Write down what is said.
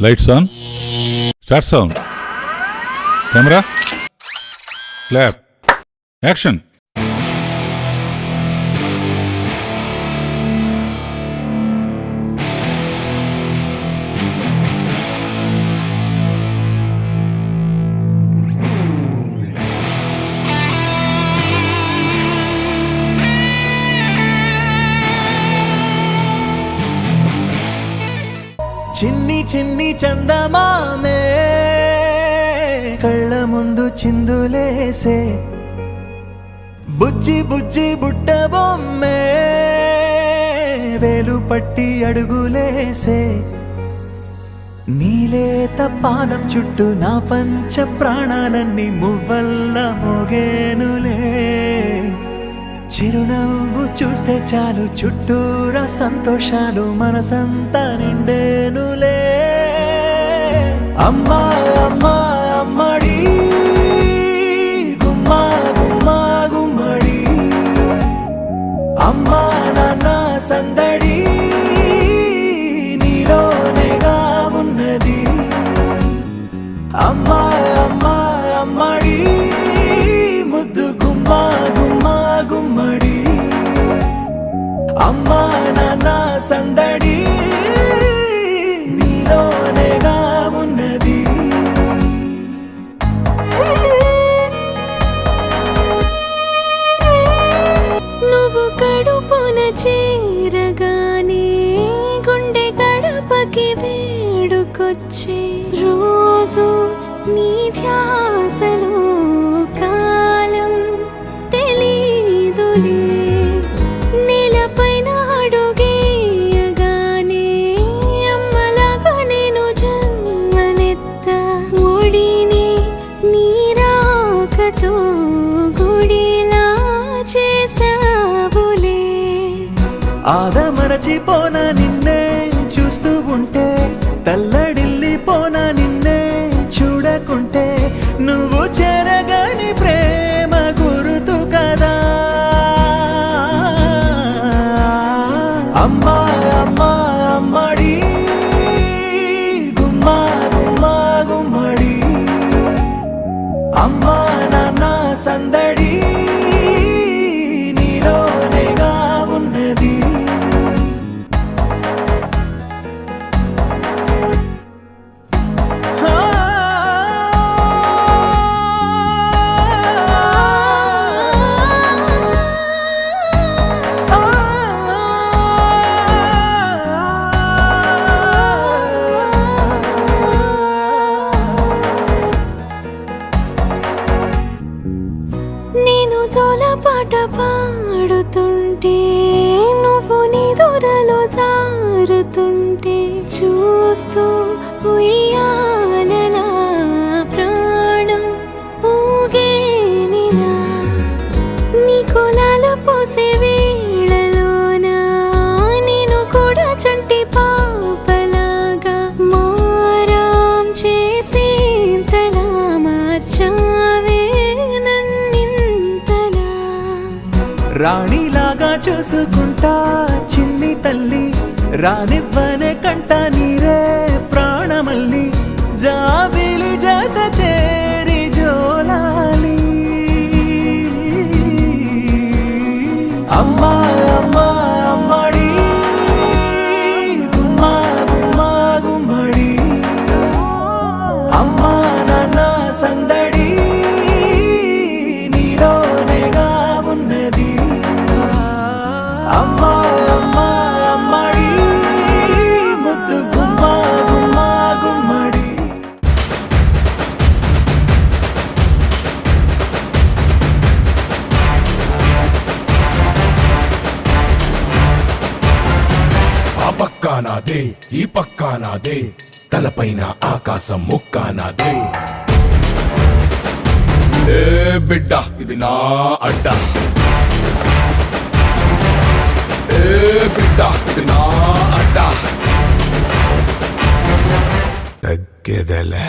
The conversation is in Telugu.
Lights on, start sound, camera, clap, action. చిన్ని చిన్ని చందమామే కళ్ళ ముందు చిందులేసే, బుజ్జి బుజ్జి బుట్ట బొమ్మే వేలు పట్టి అడుగులేసే, నీలేత పానం చుట్టూ నా పంచ ప్రాణాలన్నీ మువ్వల్ల మోగేనులే, చిరునవ్వు చూస్తే చాలు చుట్టూరా సంతోషాలు మనసంతా నిండేనులే. అమ్మా అమ్మా అమ్మడి గుమ్మా గుమ్మా గుమ్మడి, అమ్మా నాన్న సందడి నీలోనేగా ఉన్నది. అమ్మా అమ్మా అమ్మడి ముద్దు గుమ్మా గుమ్మా గుమ్మడి, అమ్మా నాన్న సందడి నీలోనేగా ఉన్నది. నువ్వు కడుపున చేరగానే గుండె గడపకి వేడుకొచ్చే రోజు, నీ ధ్యాసలో కాలం తెలీదులే, నేలపైన అడుగేయగానే అమ్మలాగా నేను జన్మనెత్త, ఒడిని నీరాకతో గుడిలా చేసావులే. ఆదమరచిపోనా నిన్నే చూస్తూ ఉంటే, తల్లడిల్లిపోనా నిన్నే చూడకుంటే, నువ్వు చెరగని ప్రేమ గురుతు కదా. అమ్మా అమ్మా అమ్మడి గుమ్మా గుమ్మా గుమ్మడి, అమ్మా నాన్న సందడి నీలోనేగా ఉన్నది. నేను జోలపాట పాడుతుంటే, నువ్వు నిదురలో జారుతుంటే, చూస్తూ ఉయ్యాలలా ప్రాణం ఊగేనిలా, నీ కులాల పోసే వేళలోన నేను కూడా చంటి పాపలాగా మారాం చేసేంతలా మార్చావే నన్నింతలా. రాణిలాగా చూసుకుంటా చిన్ని తల్లి, రానివ్వనే కంట నీరే ప్రాణమల్లి, జాబిలి జత చేరి జోలాలి. అమ్మా అమ్మా అమ్మడి గుమ్మా గుమ్మా గుమ్మడి, అమ్మా నాన్న సందడి నీలోనేగా ఉన్నది. అమ్మా అమ్మా అమ్మడి ముద్దు గుమ్మా గుమ్మా గుమ్మడి. ఆ పక్కా నాదే ఈ పక్కా నాదే, తలపైన ఆకాశం ముక్కా నాదే. ఏ బిడ్డ ఇది నా అడ్డ, ఏ బిడ్డ ఇది నా అడ్డ, తగ్గేదేలే.